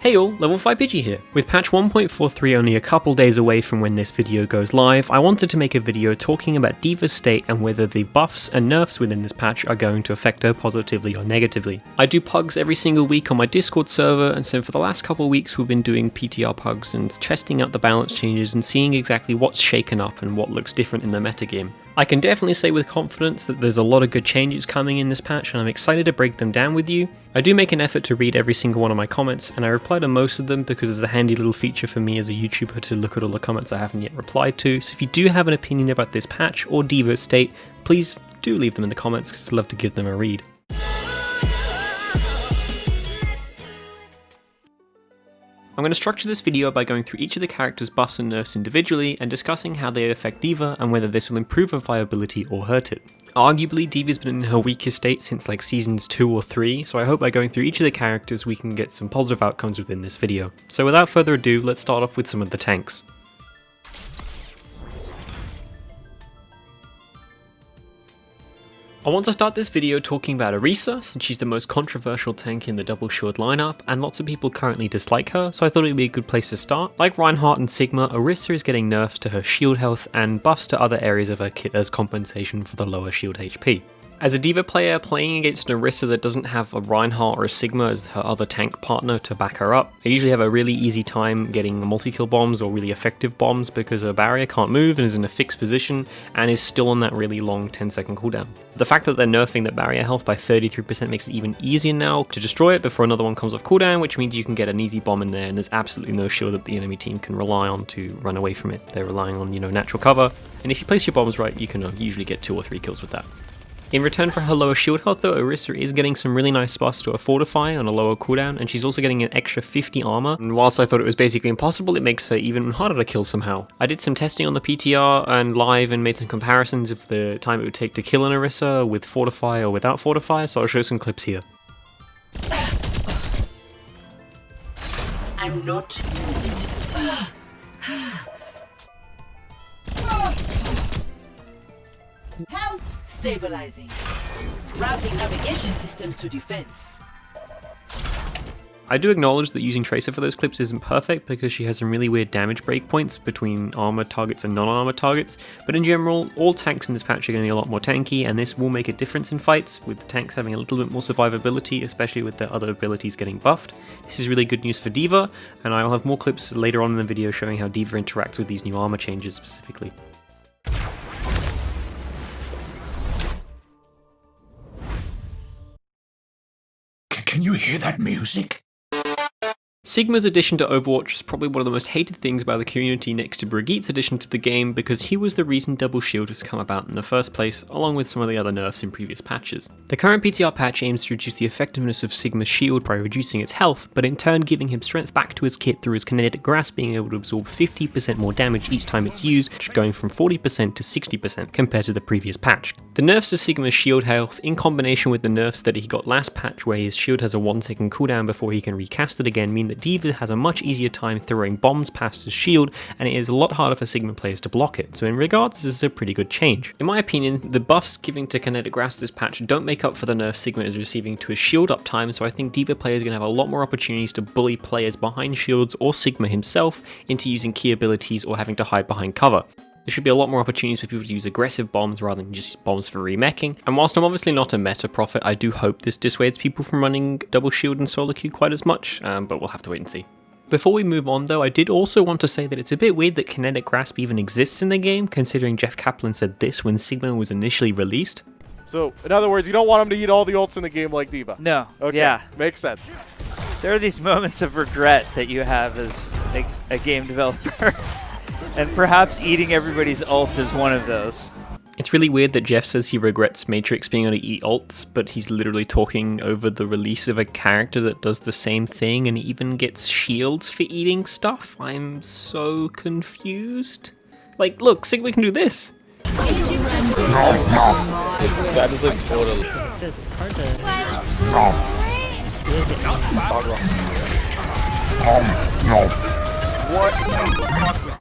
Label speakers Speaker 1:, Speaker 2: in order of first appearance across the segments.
Speaker 1: Hey all, Level 5 Pidgey here. With patch 1.43 only a couple days away from when this video goes live, I wanted to make a video talking about D.Va's state and whether the buffs and nerfs within this patch are going to affect her positively or negatively. I do pugs every single week on my Discord server, and so for the last couple of weeks we've been doing PTR pugs and testing out the balance changes and seeing exactly what's shaken up and what looks different in the metagame. I can definitely say with confidence that there's a lot of good changes coming in this patch and I'm excited to break them down with you. I do make an effort to read every single one of my comments and I reply to most of them because it's a handy little feature for me as a YouTuber to look at all the comments I haven't yet replied to, so if you do have an opinion about this patch or D.Va's state, please do leave them in the comments because I'd love to give them a read. I'm going to structure this video by going through each of the characters' buffs and nerfs individually and discussing how they affect D.Va and whether this will improve her viability or hurt it. Arguably, D.Va's been in her weakest state since like seasons 2 or 3, so I hope by going through each of the characters we can get some positive outcomes within this video. So without further ado, let's start off with some of the tanks. I want to start this video talking about Orisa, since she's the most controversial tank in the Double Shield lineup, and lots of people currently dislike her, so I thought it would be a good place to start. Like Reinhardt and Sigma, Orisa is getting nerfs to her shield health and buffs to other areas of her kit as compensation for the lower shield HP. As a D.Va player, playing against an Orisa that doesn't have a Reinhardt or a Sigma as her other tank partner to back her up, I usually have a really easy time getting multi-kill bombs or really effective bombs because her barrier can't move and is in a fixed position and is still on that really long 10-second cooldown. The fact that they're nerfing the barrier health by 33% makes it even easier now to destroy it before another one comes off cooldown, which means you can get an easy bomb in there and there's absolutely no shield that the enemy team can rely on to run away from it. They're relying on, natural cover, and if you place your bombs right, you can usually get 2 or 3 kills with that. In return for her lower shield health though, Orisa is getting some really nice buffs to her Fortify on a lower cooldown, and she's also getting an extra 50 armor, and whilst I thought it was basically impossible, it makes her even harder to kill somehow. I did some testing on the PTR and live and made some comparisons of the time it would take to kill an Orisa with Fortify or without Fortify, so I'll show some clips here.
Speaker 2: I'm not Help! Stabilizing. Routing navigation systems to defense.
Speaker 1: I do acknowledge that using Tracer for those clips isn't perfect because she has some really weird damage breakpoints between armor targets and non-armor targets, but in general, all tanks in this patch are getting a lot more tanky, and this will make a difference in fights, with the tanks having a little bit more survivability, especially with their other abilities getting buffed. This is really good news for D.Va, and I'll have more clips later on in the video showing how D.Va interacts with these new armor changes specifically.
Speaker 3: Can you hear that music?
Speaker 1: Sigma's addition to Overwatch is probably one of the most hated things by the community next to Brigitte's addition to the game because he was the reason Double Shield has come about in the first place, along with some of the other nerfs in previous patches. The current PTR patch aims to reduce the effectiveness of Sigma's shield by reducing its health, but in turn giving him strength back to his kit through his Kinetic Grasp being able to absorb 50% more damage each time it's used, going from 40% to 60% compared to the previous patch. The nerfs to Sigma's shield health, in combination with the nerfs that he got last patch where his shield has a 1-second cooldown before he can recast it again, mean that D.Va has a much easier time throwing bombs past his shield, and it is a lot harder for Sigma players to block it, so in regards this is a pretty good change. In my opinion, the buffs giving to Kinetic Grasp this patch don't make up for the nerfs Sigma is receiving to his shield uptime, so I think D.Va players are going to have a lot more opportunities to bully players behind shields or Sigma himself into using key abilities or having to hide behind cover. There should be a lot more opportunities for people to use aggressive bombs rather than just bombs for remeching. And whilst I'm obviously not a meta prophet, I do hope this dissuades people from running Double Shield and Solo Queue quite as much, but we'll have to wait and see. Before we move on though, I did also want to say that it's a bit weird that Kinetic Grasp even exists in the game, considering Jeff Kaplan said this when Sigma was initially released.
Speaker 4: So, in other words, you don't want him to eat all the ults in the game like D.Va?
Speaker 5: No.
Speaker 4: Okay.
Speaker 5: Yeah.
Speaker 4: Makes sense.
Speaker 5: There are these moments of regret that you have as a game developer. And perhaps eating everybody's ult is one of those.
Speaker 1: It's really weird that Jeff says he regrets Matrix being able to eat ults, but he's literally talking over the release of a character that does the same thing and even gets shields for eating stuff. I'm so confused. Like, look, Sigma can do this.
Speaker 6: That is like portal.
Speaker 7: It's hard to...
Speaker 4: What?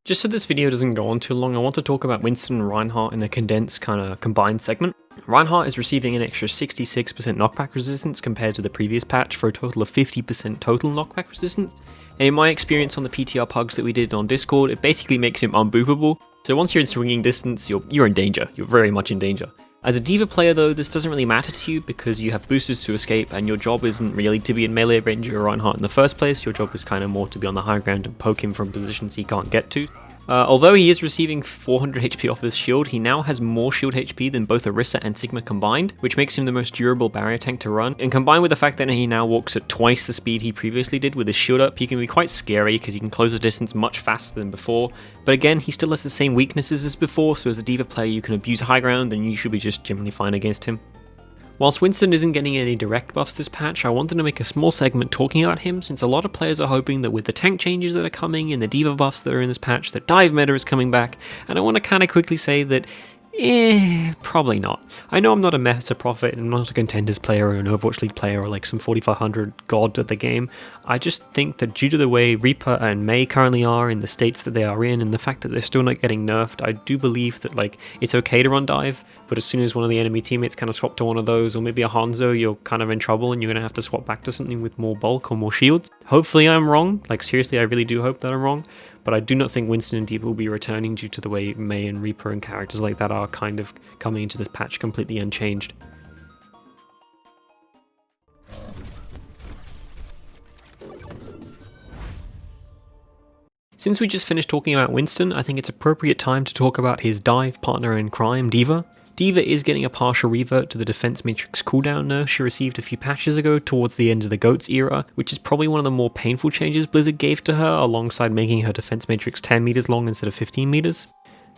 Speaker 1: Just so this video doesn't go on too long, I want to talk about Winston and Reinhardt in a condensed kind of combined segment. Reinhardt is receiving an extra 66% knockback resistance compared to the previous patch for a total of 50% total knockback resistance, and in my experience on the PTR pugs that we did on Discord, it basically makes him unboopable, so once you're in swinging distance, you're in danger, you're very much in danger. As a D.Va player though, this doesn't really matter to you because you have boosters to escape and your job isn't really to be in melee range of Reinhardt in the first place, your job is kind of more to be on the high ground and poke him from positions he can't get to. Although he is receiving 400 HP off his shield, he now has more shield HP than both Orisa and Sigma combined, which makes him the most durable barrier tank to run, and combined with the fact that he now walks at twice the speed he previously did with his shield up, he can be quite scary because he can close the distance much faster than before, but again, he still has the same weaknesses as before, so as a D.Va player you can abuse high ground and you should be just generally fine against him. Whilst Winston isn't getting any direct buffs this patch, I wanted to make a small segment talking about him since a lot of players are hoping that with the tank changes that are coming and the D.Va buffs that are in this patch, that dive meta is coming back, and I want to kind of quickly say that probably not. I know I'm not a meta prophet and I'm not a contenders player or an Overwatch League player or like some 4500 god at the game. I just think that due to the way Reaper and Mei currently are in the states that they are in and the fact that they're still not getting nerfed, I do believe that like it's okay to run dive, but as soon as one of the enemy teammates kind of swap to one of those or maybe a Hanzo, you're kind of in trouble and you're going to have to swap back to something with more bulk or more shields. Hopefully I'm wrong, like seriously I really do hope that I'm wrong, but I do not think Winston and D.Va will be returning due to the way Mei and Reaper and characters like that are kind of coming into this patch completely unchanged. Since we just finished talking about Winston, I think it's appropriate time to talk about his dive partner in crime, D.Va. D.Va is getting a partial revert to the defense matrix cooldown nerf she received a few patches ago towards the end of the GOATS era, which is probably one of the more painful changes Blizzard gave to her, alongside making her defense matrix 10 meters long instead of 15 meters.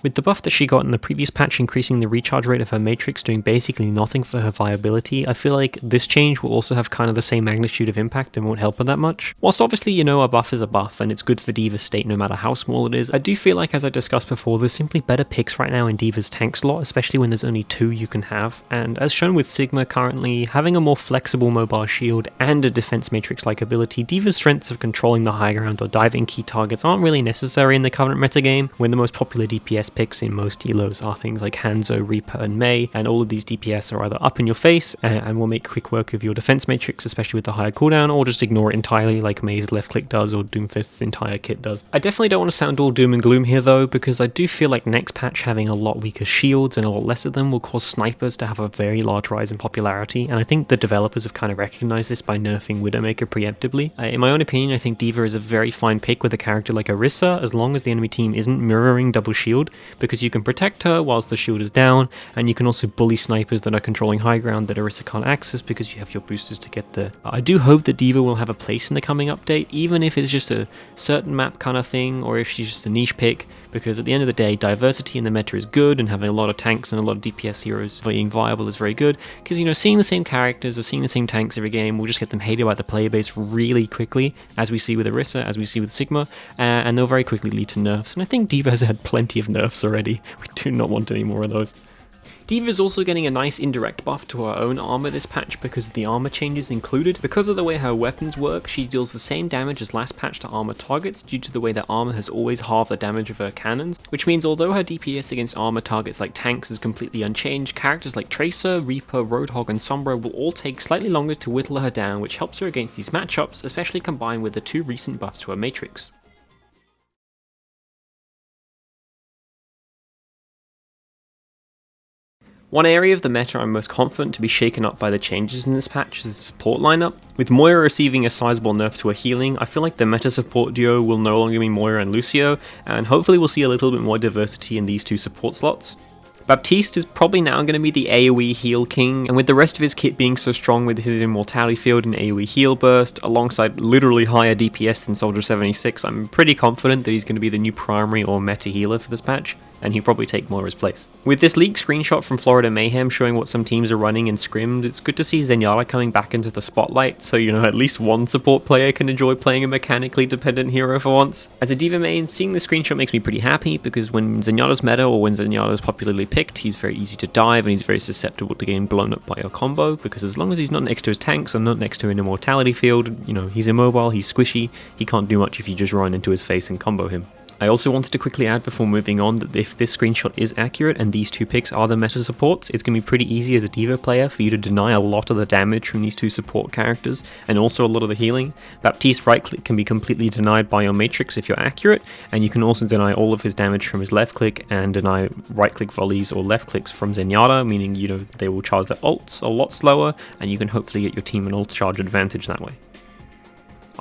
Speaker 1: With the buff that she got in the previous patch increasing the recharge rate of her matrix doing basically nothing for her viability, I feel like this change will also have kind of the same magnitude of impact and won't help her that much. Whilst obviously you know a buff is a buff and it's good for D.Va's state no matter how small it is, I do feel like, as I discussed before, there's simply better picks right now in D.Va's tank slot, especially when there's only two you can have, and as shown with Sigma currently, having a more flexible mobile shield and a defense matrix like ability, D.Va's strengths of controlling the high ground or diving key targets aren't really necessary in the Covenant metagame, when the most popular DPS picks in most elos are things like Hanzo, Reaper and Mei, and all of these DPS are either up in your face and will make quick work of your defense matrix, especially with the higher cooldown, or just ignore it entirely like Mei's left click does or Doomfist's entire kit does. I definitely don't want to sound all doom and gloom here though, because I do feel like next patch having a lot weaker shields and a lot less of them will cause snipers to have a very large rise in popularity, and I think the developers have kind of recognized this by nerfing Widowmaker preemptively. In my own opinion, I think D.Va is a very fine pick with a character like Orisa, as long as the enemy team isn't mirroring double shield, because you can protect her whilst the shield is down, and you can also bully snipers that are controlling high ground that Orisa can't access because you have your boosters to get there. I do hope that D.Va will have a place in the coming update, even if it's just a certain map kind of thing, or if she's just a niche pick, because at the end of the day, diversity in the meta is good, and having a lot of tanks and a lot of DPS heroes being viable is very good, because, you know, seeing the same characters or seeing the same tanks every game will just get them hated by the player base really quickly, as we see with Orisa, as we see with Sigma, and they'll very quickly lead to nerfs, and I think D.Va has had plenty of nerfs already. We do not want any more of those. D.Va is also getting a nice indirect buff to her own armor this patch because of the armor changes included. Because of the way her weapons work, she deals the same damage as last patch to armor targets due to the way that armor has always halved the damage of her cannons, which means although her DPS against armor targets like tanks is completely unchanged, characters like Tracer, Reaper, Roadhog and Sombra will all take slightly longer to whittle her down, which helps her against these matchups, especially combined with the two recent buffs to her matrix. One area of the meta I'm most confident to be shaken up by the changes in this patch is the support lineup. With Moira receiving a sizable nerf to her healing, I feel like the meta support duo will no longer be Moira and Lucio, and hopefully we'll see a little bit more diversity in these two support slots. Baptiste is probably now going to be the AoE heal king, and with the rest of his kit being so strong with his immortality field and AoE heal burst, alongside literally higher DPS than Soldier 76, I'm pretty confident that he's going to be the new primary or meta healer for this patch, and he'll probably take Moira's place. With this leaked screenshot from Florida Mayhem showing what some teams are running in scrims, it's good to see Zenyatta coming back into the spotlight, so you know at least one support player can enjoy playing a mechanically dependent hero for once. As a D.Va main, seeing this screenshot makes me pretty happy, because when Zenyatta's meta or when Zenyatta's popularly picked, he's very easy to dive and he's very susceptible to getting blown up by your combo, because as long as he's not next to his tanks or not next to an immortality field, you know, he's immobile, he's squishy, he can't do much if you just run into his face and combo him. I also wanted to quickly add before moving on that if this screenshot is accurate and these two picks are the meta supports, it's going to be pretty easy as a D.Va player for you to deny a lot of the damage from these two support characters and also a lot of the healing. Baptiste right click can be completely denied by your Matrix if you're accurate, and you can also deny all of his damage from his left click and deny right click volleys or left clicks from Zenyatta, meaning they will charge their ults a lot slower and you can hopefully get your team an ult charge advantage that way.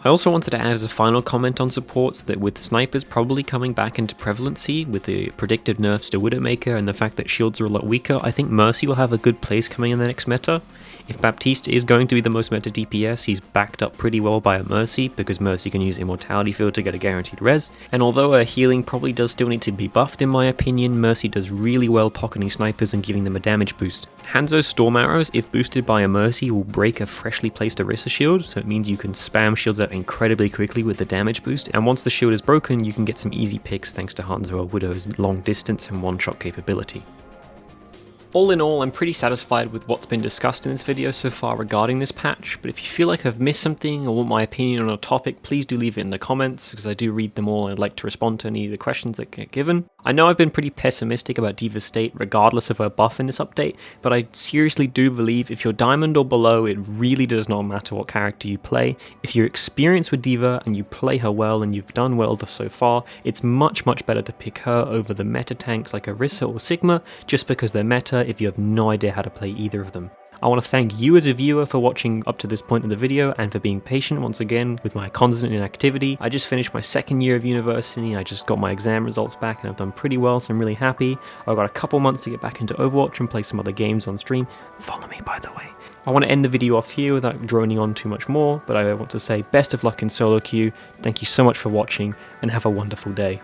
Speaker 1: I also wanted to add as a final comment on supports that with snipers probably coming back into prevalency with the predictive nerfs to Widowmaker and the fact that shields are a lot weaker, I think Mercy will have a good place coming in the next meta. If Baptiste is going to be the most meta DPS, he's backed up pretty well by a Mercy, because Mercy can use Immortality Field to get a guaranteed res, and although her healing probably does still need to be buffed in my opinion, Mercy does really well pocketing snipers and giving them a damage boost. Hanzo's Storm Arrows, if boosted by a Mercy, will break a freshly placed Orisa shield, so it means you can spam shields out incredibly quickly with the damage boost, and once the shield is broken you can get some easy picks thanks to Hanzo or Widow's long distance and one-shot capability. All in all, I'm pretty satisfied with what's been discussed in this video so far regarding this patch, but if you feel like I've missed something or want my opinion on a topic, please do leave it in the comments, because I do read them all and I'd like to respond to any of the questions that get given. I know I've been pretty pessimistic about D.Va's state regardless of her buff in this update, but I seriously do believe if you're Diamond or below, it really does not matter what character you play. If you're experienced with D.Va and you play her well and you've done well so far, it's much better to pick her over the meta tanks like Orisa or Sigma, just because they're meta if you have no idea how to play either of them. I want to thank you as a viewer for watching up to this point in the video and for being patient once again with my constant inactivity. I just finished my second year of university, I just got my exam results back and I've done pretty well, so I'm really happy. I've got a couple months to get back into Overwatch and play some other games on stream. Follow me, by the way. I want to end the video off here without droning on too much more, but I want to say best of luck in solo queue, thank you so much for watching and have a wonderful day.